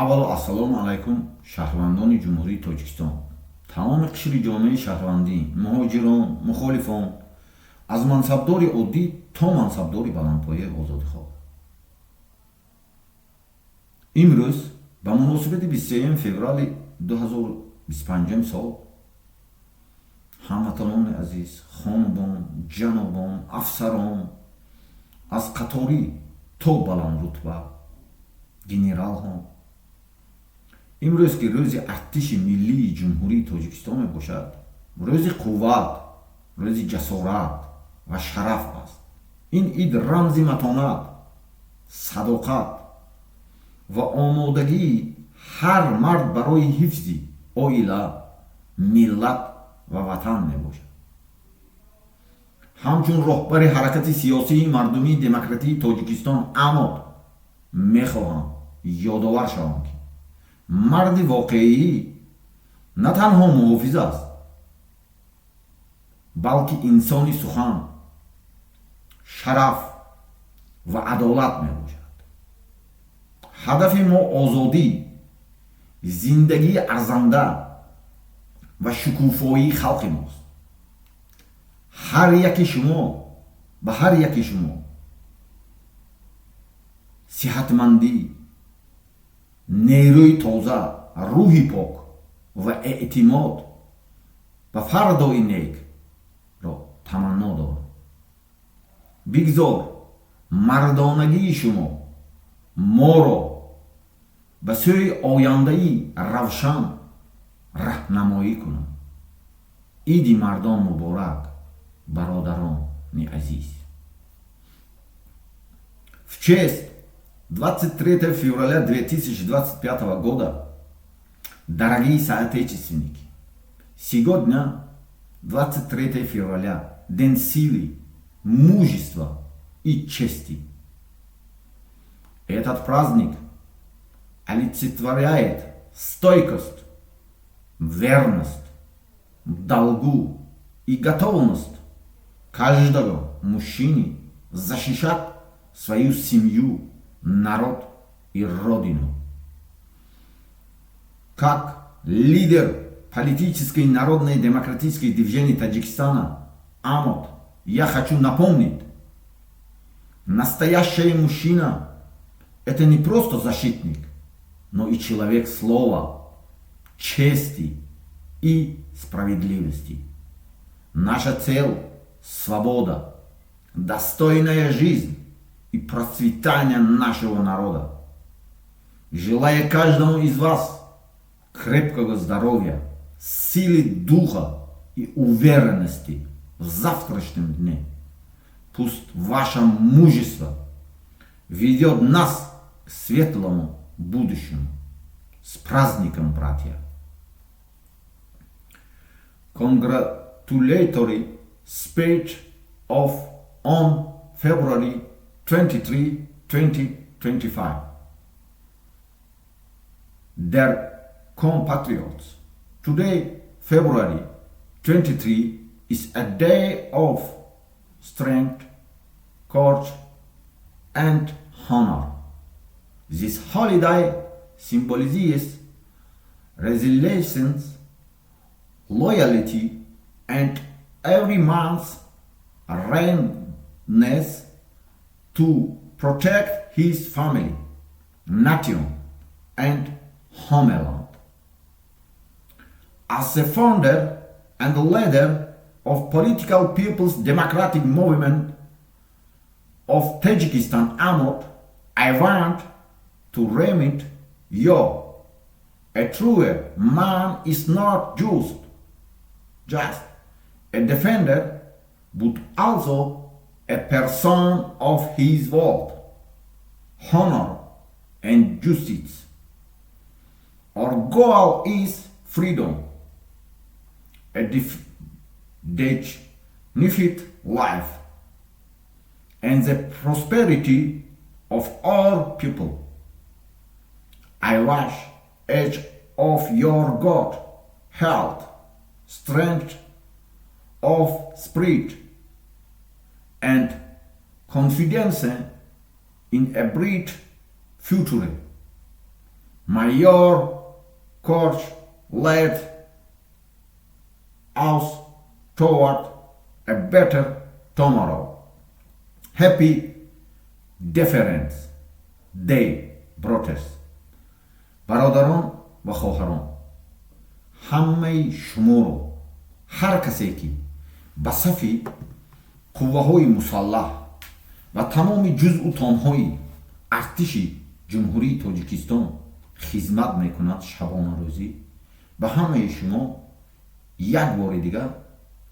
аввало ассалому алайкум шаҳрвандони ҷумҳурии Тоҷикистон, тамоми қишри ҷомеаи шаҳрвандӣ, муҳоҷирон, мухолифон, аз мансабдори оддӣ то мансабдори баландпояи озодихоҳ. имрӯз ба муносибати 23 феврали 2025 сол ҳамватанони азиз, хонубон, ҷанобон, афсарон аз қаторӣ то баландрутба, генералҳо, имрӯз ки рӯзи артиши миллии ҷумҳурии Тоҷикистон мебошад, рӯзи қувват, рӯзи ҷасорат ва шараф аст. ин ид рамзи матонат, садоқат ва омодагии ҳар мард барои ҳифзи оила, миллат ва ватан мебошад. ҳамчун роҳбари ҳаракати сиёсии мардумии демократии Тоҷикистон амод мехоҳам ёдовар шавам ки марди воқеӣ на танҳо муҳофиз аст, балки инсони сухан, шараф ва адолат мебошад. ҳадафи мо озодӣ, зиндагии арзанда ва шукуфоии халқи мост. ҳар яки шумо ба ҳар яки шумо сиҳатмандӣ, нерӯи тоза, рӯҳи пок ва эътимод ба фардои некро таманно дорам. бигзор мардонагии шумо моро ба сӯи ояндаи равшан раҳнамоӣ кунад. иди мардон муборак, бародарони азиз. В честь 23 февраля 2025 года, дорогие соотечественники, сегодня 23 февраля, День силы, мужества и чести. Этот праздник олицетворяет стойкость, верность, долгу и готовность каждого мужчины защищать свою семью, народ и родину. Как лидер политической народной демократической движения Таджикистана Амод, я хочу напомнить, настоящий мужчина – это не просто защитник, но и человек слова, чести и справедливости. Наша цель – свобода, достойная жизнь и процветание нашего народа. Желаю каждому из вас крепкого здоровья, силы духа и уверенности в завтрашнем дне. Пусть ваше мужество ведет нас к светлому будущему. С праздником, братья! Congratulatory speech on February 23, 2025. Dear compatriots, today, February 23, is a day of strength, courage, and honor. This holiday symbolizes resilience, loyalty, and every man's readiness to protect his family, nation, and homeland. As a founder and leader of political People's Democratic Movement of Tajikistan, Amod, I want to remit you. A true man is not just a defender, but also a person of his word, honor, and justice. Our goal is freedom, a dignified life, and the prosperity of all people. I wish each of your good health, strength of spirit, and confidence in a bright future. Майор Корч led us toward a better tomorrow. Happy Deference Day protest. برادران و خواهران، همه شما رو، هر کسی که به صف قوه‌های مسلح و تمام جزء و تانهای ارتش جمهوری تاجیکستان خدمت میکند شبانه روزی، به همه شما یک بار دیگر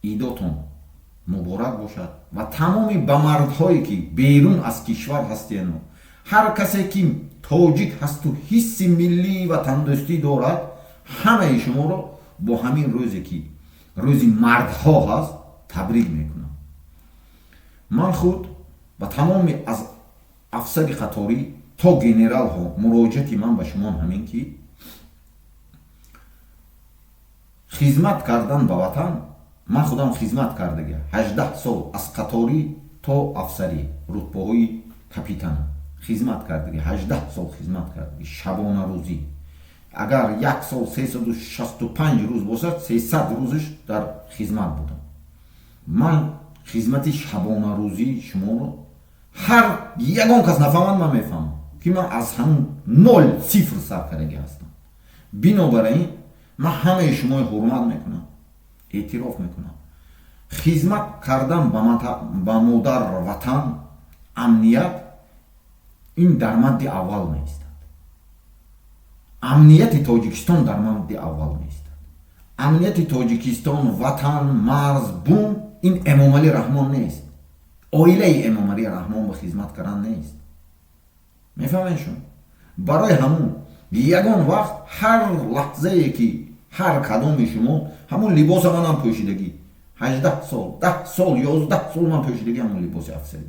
عیدتون مبارک باشد و تمام به مردهایی که بیرون از کشور هستند، هر کسی که تاجیک هست و حس ملی و تندرستی دارد، همه شما رو با همین روزی که روز مردها هست تبریک میکنم. من خود و تمام از افسر قطاری تا گنرال ها مراجعتی من به شما همین که خدمت کردن به وطن، من خودم خدمت کرده 18 سال از قطاری تا افسری رتبه های کاپیتان خدمت کرده، 18 سال خدمت کرده شبانه روزی. اگر یک سال 365 روز باشد 300 روزش در خدمت بودم. من خدمت شبانه روزی شما رو هر یگان کس نفهمد من میفهمم که من از همون 0 سر کرده هستم. بنابراین من همه شما حرمت میکنم، اعتراف میکنم. خدمت کردن به مادر وطن، امنیت، این در مد اول نیستند. امنیت تاجیکستان در مد اول نیست. امنیت تاجیکستان، وطن، مرز، بوم، این امام علی رحمان نیست. آیله امام علی رحمان به خدمت کردن نیست. میفهمین شما؟ برای همون یگان وقت هر لحظه ای که هر کدام شما همون لباس من هم پوشیدگی 18 سال 10 سال 11 سال من پوشیدگی همون لباس افسری،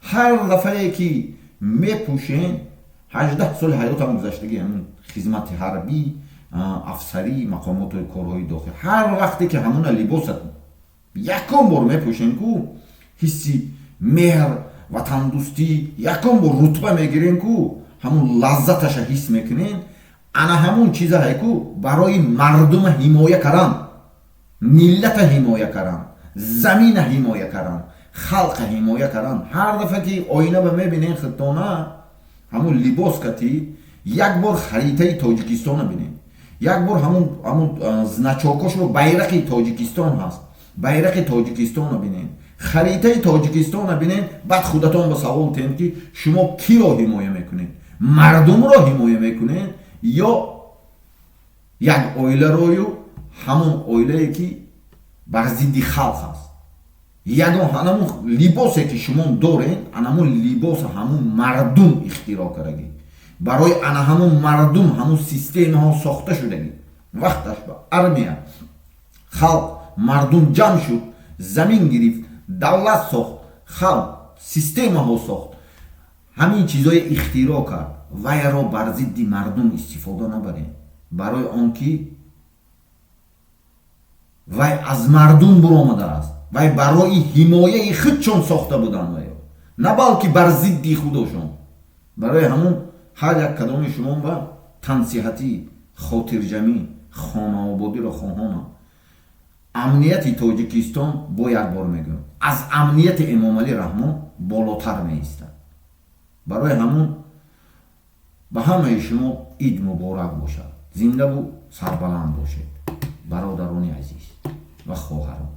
هر دفعه ای که میپوشین 18 سال حیات هم گذشتگی همون خدمت حربی، افسری، مقامات کارهای داخل، هر وقتی که همون لباس یکم بار میپوشین کو حسی مهر و تندرستی یکم بار رتبه میگیرین کو همون لذتش حس میکنین. انا همون چیزایی که برای مردم حمایه کردن، ملت حمایه کردن، زمین حمایه کردن، خلق حمایه کردن، هر دفعه که آینه به میبینین خطانه همون لباس کتی یک بار خریطه تاجیکستان ببینین، یک بار همون زنچاکاش رو بیرق تاجیکستان هست، بیرق تاجیکستان ببینین، خریطه تاجیکستان ببینین، بعد خودتون به سوال تین که شما کی را حمایه میکنین؟ مردم را حمایه میکنین یا یک اویله رویو همون اویله که بر ضد خلق هست؟ یگان همون لباسی که شما دارین همون لباس همون مردم اختراع کردگی، برای همون مردم همون سیستم ها ساخته شدگی. وقتش با ارمیا خلق مردم جمع شد، زمین گرفت، دولت ساخت، خلق سیستم ها ساخت، همین چیزای اختراع کرد. وی را بر ضد مردم استفاده نبرین، برای آنکه وی از مردم برآمده است، وی برای حمایه خودشون ساخته بودن وی، نه بلکه بر ضد خودشون. برای همون هر یک کدام شما با تنصیحاتی، خاطرجمعی، خانه آبادی را خواهانم. امنیت تاجیکستان با یک بار میگم از امنیت امام علی رحمان بالاتر میایستد. برای همون به همه شما عید مبارک باشد. زنده و سربلند باشید برادران عزیز و خواهران.